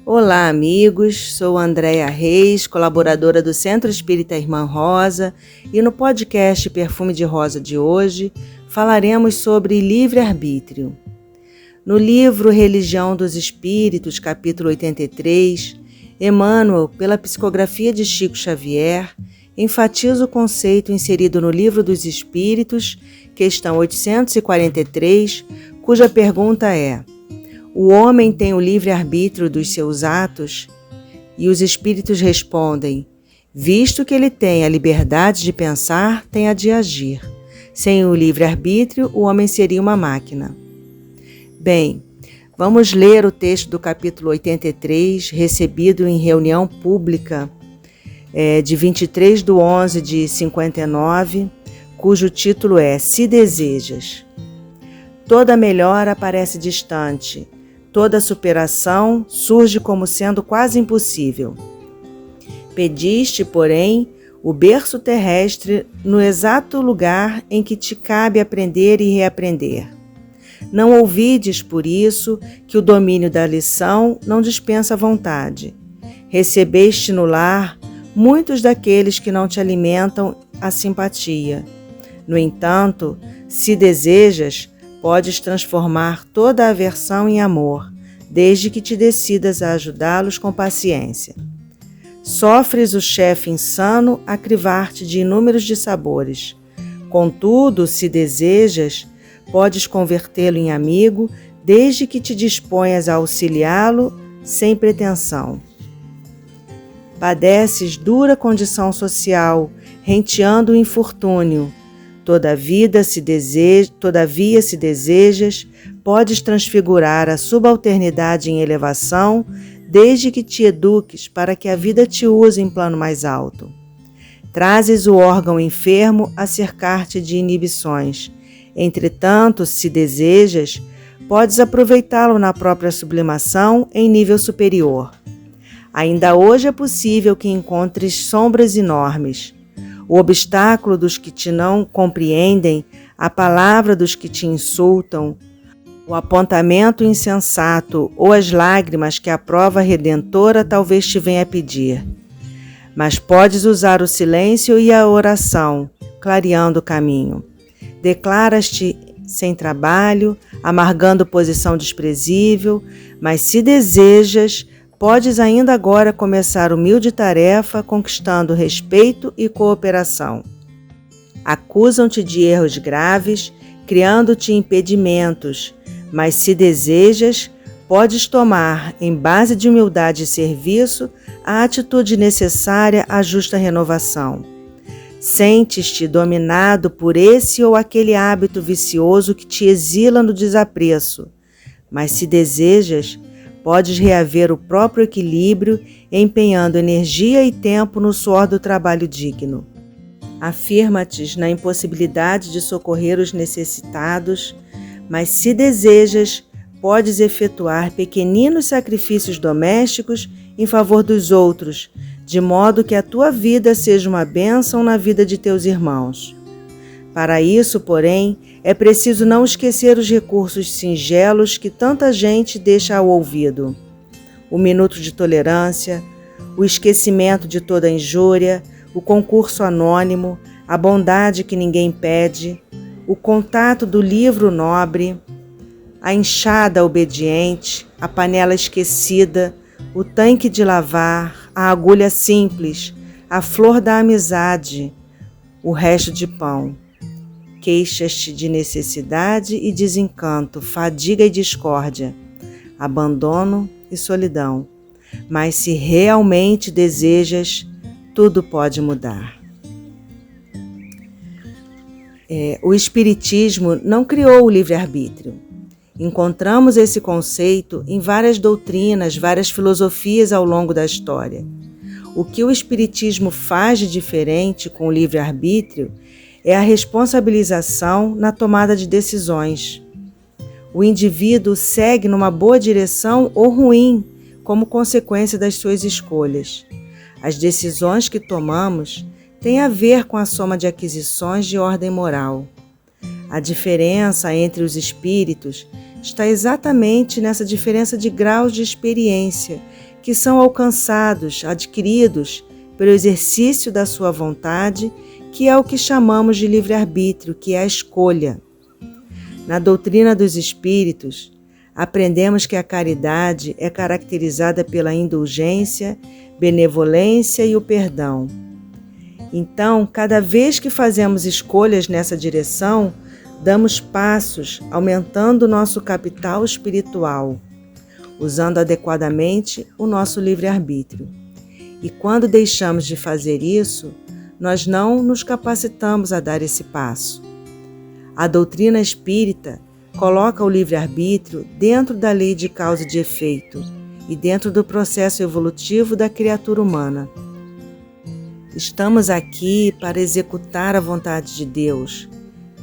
Olá, amigos. Sou Andréia Reis, colaboradora do Centro Espírita Irmã Rosa, e no podcast Perfume de Rosa de hoje falaremos sobre livre-arbítrio. No livro Religião dos Espíritos, capítulo 83, Emmanuel, pela psicografia de Chico Xavier, enfatiza o conceito inserido no Livro dos Espíritos, questão 843, cuja pergunta é: o homem tem o livre-arbítrio dos seus atos? E os espíritos respondem: visto que ele tem a liberdade de pensar, tem a de agir. Sem o livre-arbítrio, o homem seria uma máquina. Bem, vamos ler o texto do capítulo 83, recebido em reunião pública de 23/11/59, cujo título é Se Desejas. Toda melhora parece distante, toda superação surge como sendo quase impossível. Pediste, porém, o berço terrestre no exato lugar em que te cabe aprender e reaprender. Não ouvides, por isso, que o domínio da lição não dispensa vontade. Recebeste no lar muitos daqueles que não te alimentam a simpatia. No entanto, se desejas, podes transformar toda a aversão em amor, desde que te decidas a ajudá-los com paciência. Sofres o chefe insano a crivar-te de inúmeros dissabores. Contudo, se desejas, podes convertê-lo em amigo, desde que te disponhas a auxiliá-lo sem pretensão. Padeces dura condição social, renteando o infortúnio. Todavia, se desejas, podes transfigurar a subalternidade em elevação, desde que te eduques para que a vida te use em plano mais alto. Trazes o órgão enfermo a cercar-te de inibições. Entretanto, se desejas, podes aproveitá-lo na própria sublimação em nível superior. Ainda hoje é possível que encontres sombras enormes. O obstáculo dos que te não compreendem, a palavra dos que te insultam, o apontamento insensato ou as lágrimas que a prova redentora talvez te venha pedir. Mas podes usar o silêncio e a oração, clareando o caminho. Declaras-te sem trabalho, amargando posição desprezível, mas se desejas, podes ainda agora começar humilde tarefa, conquistando respeito e cooperação. Acusam-te de erros graves, criando-te impedimentos, mas se desejas, podes tomar, em base de humildade e serviço, a atitude necessária à justa renovação. Sentes-te dominado por esse ou aquele hábito vicioso que te exila no desapreço, mas se desejas, podes reaver o próprio equilíbrio, empenhando energia e tempo no suor do trabalho digno. Afirma-te na impossibilidade de socorrer os necessitados, mas se desejas, podes efetuar pequeninos sacrifícios domésticos em favor dos outros, de modo que a tua vida seja uma bênção na vida de teus irmãos. Para isso, porém, é preciso não esquecer os recursos singelos que tanta gente deixa ao ouvido: o minuto de tolerância, o esquecimento de toda injúria, o concurso anônimo, a bondade que ninguém pede, o contato do livro nobre, a enxada obediente, a panela esquecida, o tanque de lavar, a agulha simples, a flor da amizade, o resto de pão. Queixas-te de necessidade e desencanto, fadiga e discórdia, abandono e solidão. Mas se realmente desejas, tudo pode mudar. O Espiritismo não criou o livre-arbítrio. Encontramos esse conceito em várias doutrinas, várias filosofias ao longo da história. O que o Espiritismo faz de diferente com o livre-arbítrio é a responsabilização na tomada de decisões. O indivíduo segue numa boa direção ou ruim, como consequência das suas escolhas. As decisões que tomamos tem a ver com a soma de aquisições de ordem moral. A diferença entre os espíritos está exatamente nessa diferença de graus de experiência que são alcançados, adquiridos pelo exercício da sua vontade, que é o que chamamos de livre-arbítrio, que é a escolha. Na doutrina dos espíritos, aprendemos que a caridade é caracterizada pela indulgência, benevolência e o perdão. Então, cada vez que fazemos escolhas nessa direção, damos passos, aumentando o nosso capital espiritual, usando adequadamente o nosso livre-arbítrio. E quando deixamos de fazer isso, nós não nos capacitamos a dar esse passo. A doutrina espírita coloca o livre-arbítrio dentro da lei de causa e de efeito e dentro do processo evolutivo da criatura humana. Estamos aqui para executar a vontade de Deus,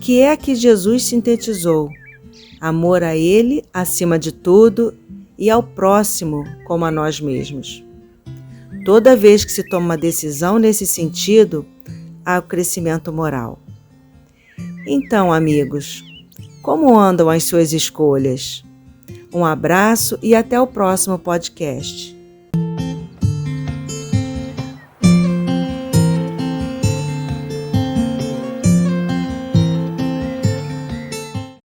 que é a que Jesus sintetizou: amor a Ele acima de tudo e ao próximo como a nós mesmos. Toda vez que se toma uma decisão nesse sentido, há o crescimento moral. Então, amigos, como andam as suas escolhas? Um abraço e até o próximo podcast.